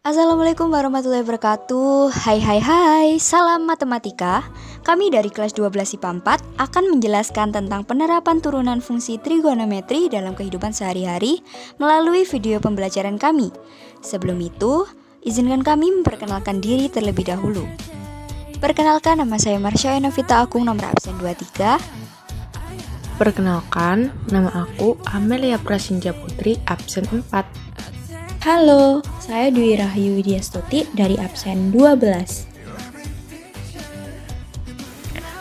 Assalamualaikum warahmatullahi wabarakatuh. Hai, salam matematika. Kami dari kelas 12 IPA 4 akan menjelaskan tentang penerapan turunan fungsi trigonometri dalam kehidupan sehari-hari melalui video pembelajaran kami. Sebelum itu, izinkan kami memperkenalkan diri terlebih dahulu. Perkenalkan, nama saya Marsha Novita Agung, nomor absen 23. Perkenalkan, nama aku Amelia Prasinja Putri, absen 4. Halo, saya Dwi Rahayu Widyastuti dari absen 12.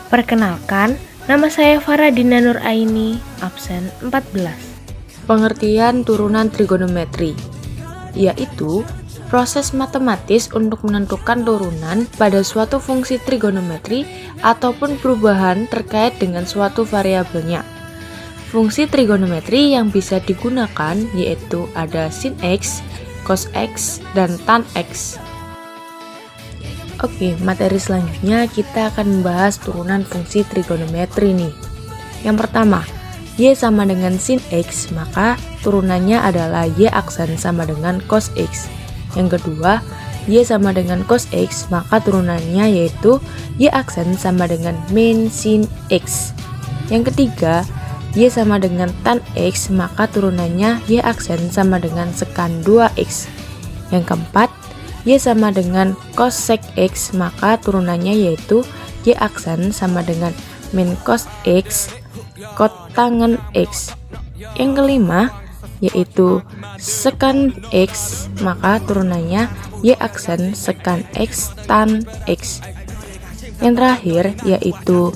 Perkenalkan, nama saya Faradina Nur Aini, absen 14. Pengertian turunan trigonometri, yaitu proses matematis untuk menentukan turunan pada suatu fungsi trigonometri ataupun perubahan terkait dengan suatu variabelnya. Fungsi trigonometri yang bisa digunakan yaitu ada sin X, cos X, dan tan X. Oke, materi selanjutnya kita akan membahas turunan fungsi trigonometri nih. Yang pertama, Y sama dengan sin X, maka turunannya adalah Y aksen sama dengan cos X. Yang kedua, Y sama dengan cos X, maka turunannya yaitu Y aksen sama dengan min sin X. Yang ketiga, Y sama dengan tan X, maka turunannya Y aksen sama dengan sekan 2X. Yang keempat, Y sama dengan cos sek X, maka turunannya yaitu Y aksen sama dengan min cos X, kotangen X. Yang kelima, yaitu sekan X, maka turunannya Y aksen sekan X tan X. Yang terakhir, yaitu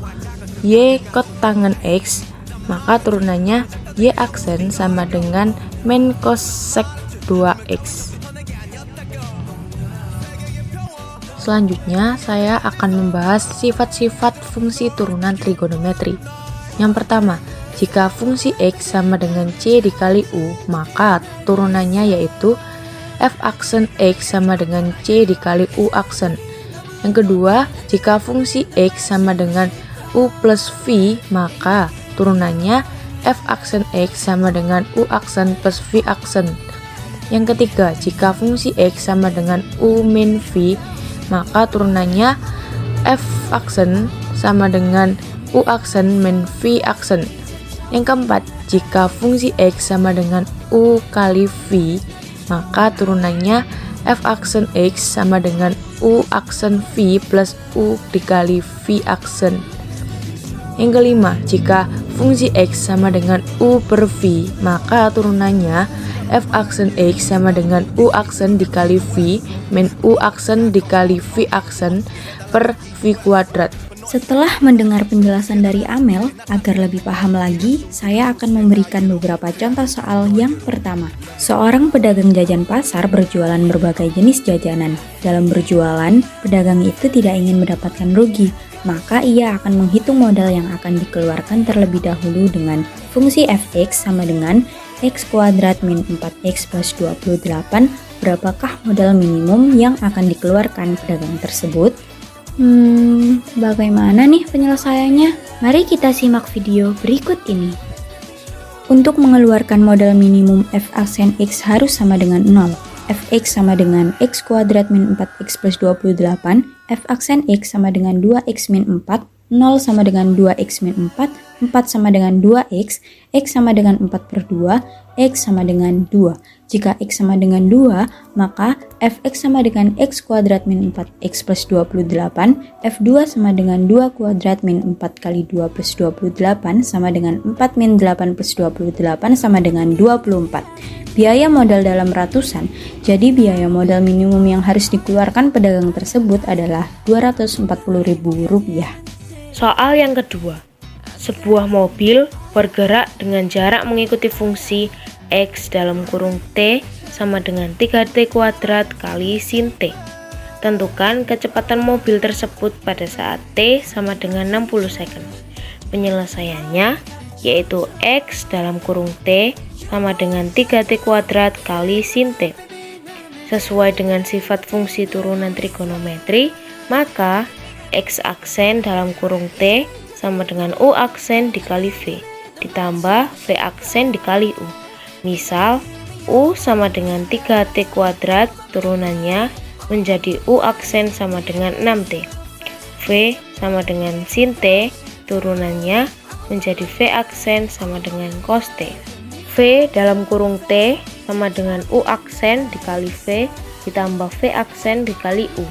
Y kotangen X, maka turunannya Y aksen sama dengan min cos sek 2X. Selanjutnya, saya akan membahas sifat-sifat fungsi turunan trigonometri. Yang pertama, jika fungsi X sama dengan C dikali U, maka turunannya yaitu F aksen X sama dengan C dikali U aksen. Yang kedua, jika fungsi X sama dengan U plus V, maka turunannya F aksen X sama dengan U aksen plus V aksen. Yang ketiga, jika fungsi X sama dengan U min V, maka turunannya F aksen sama dengan U aksen min V aksen. Yang keempat, jika fungsi X sama dengan U kali V, maka turunannya F aksen X sama dengan U aksen V plus U dikali V aksen. Yang kelima, jika fungsi X sama dengan U per V, maka turunannya F aksen X sama dengan U aksen dikali V min U aksen dikali V aksen per V kuadrat. Setelah mendengar penjelasan dari Amel, agar lebih paham lagi, saya akan memberikan beberapa contoh soal yang pertama. Seorang pedagang jajan pasar berjualan berbagai jenis jajanan. Dalam berjualan, pedagang itu tidak ingin mendapatkan rugi, maka ia akan menghitung modal yang akan dikeluarkan terlebih dahulu dengan fungsi fx sama dengan x kuadrat min 4x plus 28. Berapakah modal minimum yang akan dikeluarkan pedagang tersebut? Bagaimana nih penyelesaiannya? Mari kita simak video berikut ini. Untuk mengeluarkan modal minimum f aksen x harus sama dengan 0. Fx sama dengan x kuadrat min 4x plus 28, f aksen x sama dengan 2x min 4, 0 sama dengan 2x min 4, 4 sama dengan 2x sama dengan 4 per 2, x sama dengan 2. Jika x sama dengan 2, maka fx sama dengan x kuadrat min 4x plus 28, f2 sama dengan 2 kuadrat min 4 kali 2 plus 28 sama dengan 4 min 8 plus 28 sama dengan 24. Biaya modal dalam ratusan, jadi biaya modal minimum yang harus dikeluarkan pedagang tersebut adalah Rp240.000. Soal yang kedua, sebuah mobil bergerak dengan jarak mengikuti fungsi X dalam kurung T sama dengan 3T kuadrat kali sin T. Tentukan kecepatan mobil tersebut pada saat T sama dengan 60 second. Penyelesaiannya yaitu X dalam kurung T sama dengan 3T kuadrat kali sin T. Sesuai dengan sifat fungsi turunan trigonometri, maka X aksen dalam kurung T sama dengan U aksen dikali V, ditambah V aksen dikali U. Misal, U sama dengan 3T kuadrat, turunannya menjadi U aksen sama dengan 6T. V sama dengan sin T, turunannya menjadi V aksen sama dengan cos T. V dalam kurung T sama dengan U aksen dikali V ditambah V aksen dikali U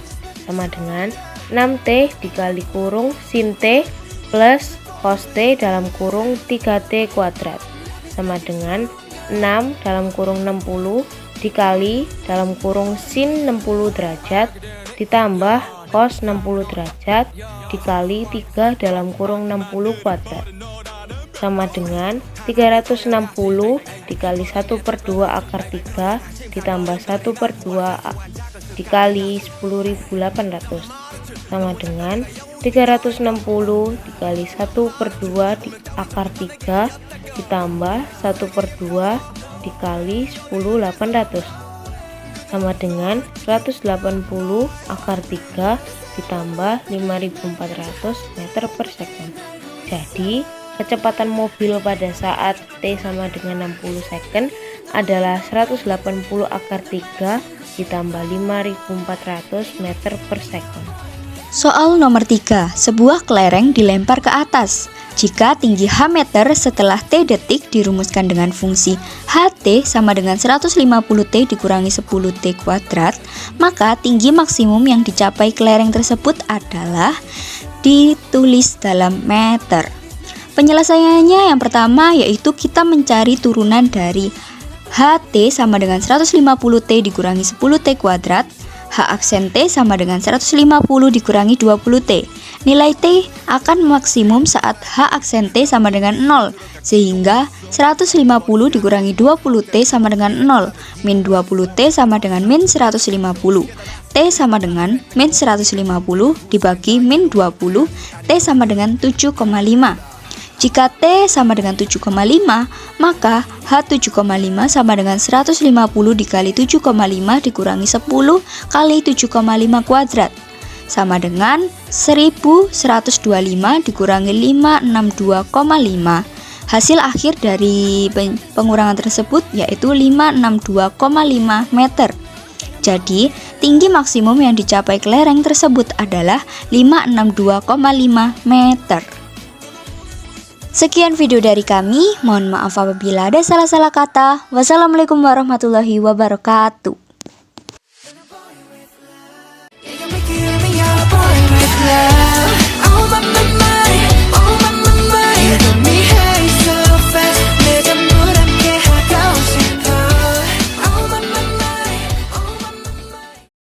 sama dengan 6T dikali kurung sin T plus cos T dalam kurung 3T kuadrat sama dengan 6 dalam kurung 60 dikali dalam kurung sin 60 derajat ditambah cos 60 derajat dikali 3 dalam kurung 60 kuadrat sama dengan 360 dikali 1/2 akar 3 ditambah 1/2 dikali 10.800 sama dengan 360 dikali 1/2 akar 3 ditambah 1/2 dikali 10.800 sama dengan 180 akar 3 ditambah 5.400 meter per second. Jadi kecepatan mobil pada saat T sama dengan 60 second adalah 180 akar 3 ditambah 5.400 meter per second. Soal nomor 3, sebuah kelereng dilempar ke atas. Jika tinggi H meter setelah T detik dirumuskan dengan fungsi HT sama dengan 150T dikurangi 10T kuadrat, maka tinggi maksimum yang dicapai kelereng tersebut adalah ditulis dalam meter. Penyelesaiannya yang pertama yaitu kita mencari turunan dari HT sama dengan 150T dikurangi 10T kuadrat, H aksen T sama dengan 150 dikurangi 20T. Nilai T akan maksimum saat H aksen T sama dengan 0, sehingga 150 dikurangi 20T sama dengan 0, min 20T sama dengan min 150. T sama dengan min 150 dibagi min 20, T sama dengan 7,5. Jika T sama dengan 7,5, maka H 7,5 sama dengan 150 dikali 7,5 dikurangi 10 kali 7,5 kuadrat sama dengan 1125 dikurangi 562,5. Hasil akhir dari pengurangan tersebut yaitu 562,5 meter. Jadi, tinggi maksimum yang dicapai kelereng tersebut adalah 562,5 meter. Sekian video dari kami, mohon maaf apabila ada salah-salah kata. Wassalamualaikum warahmatullahi wabarakatuh.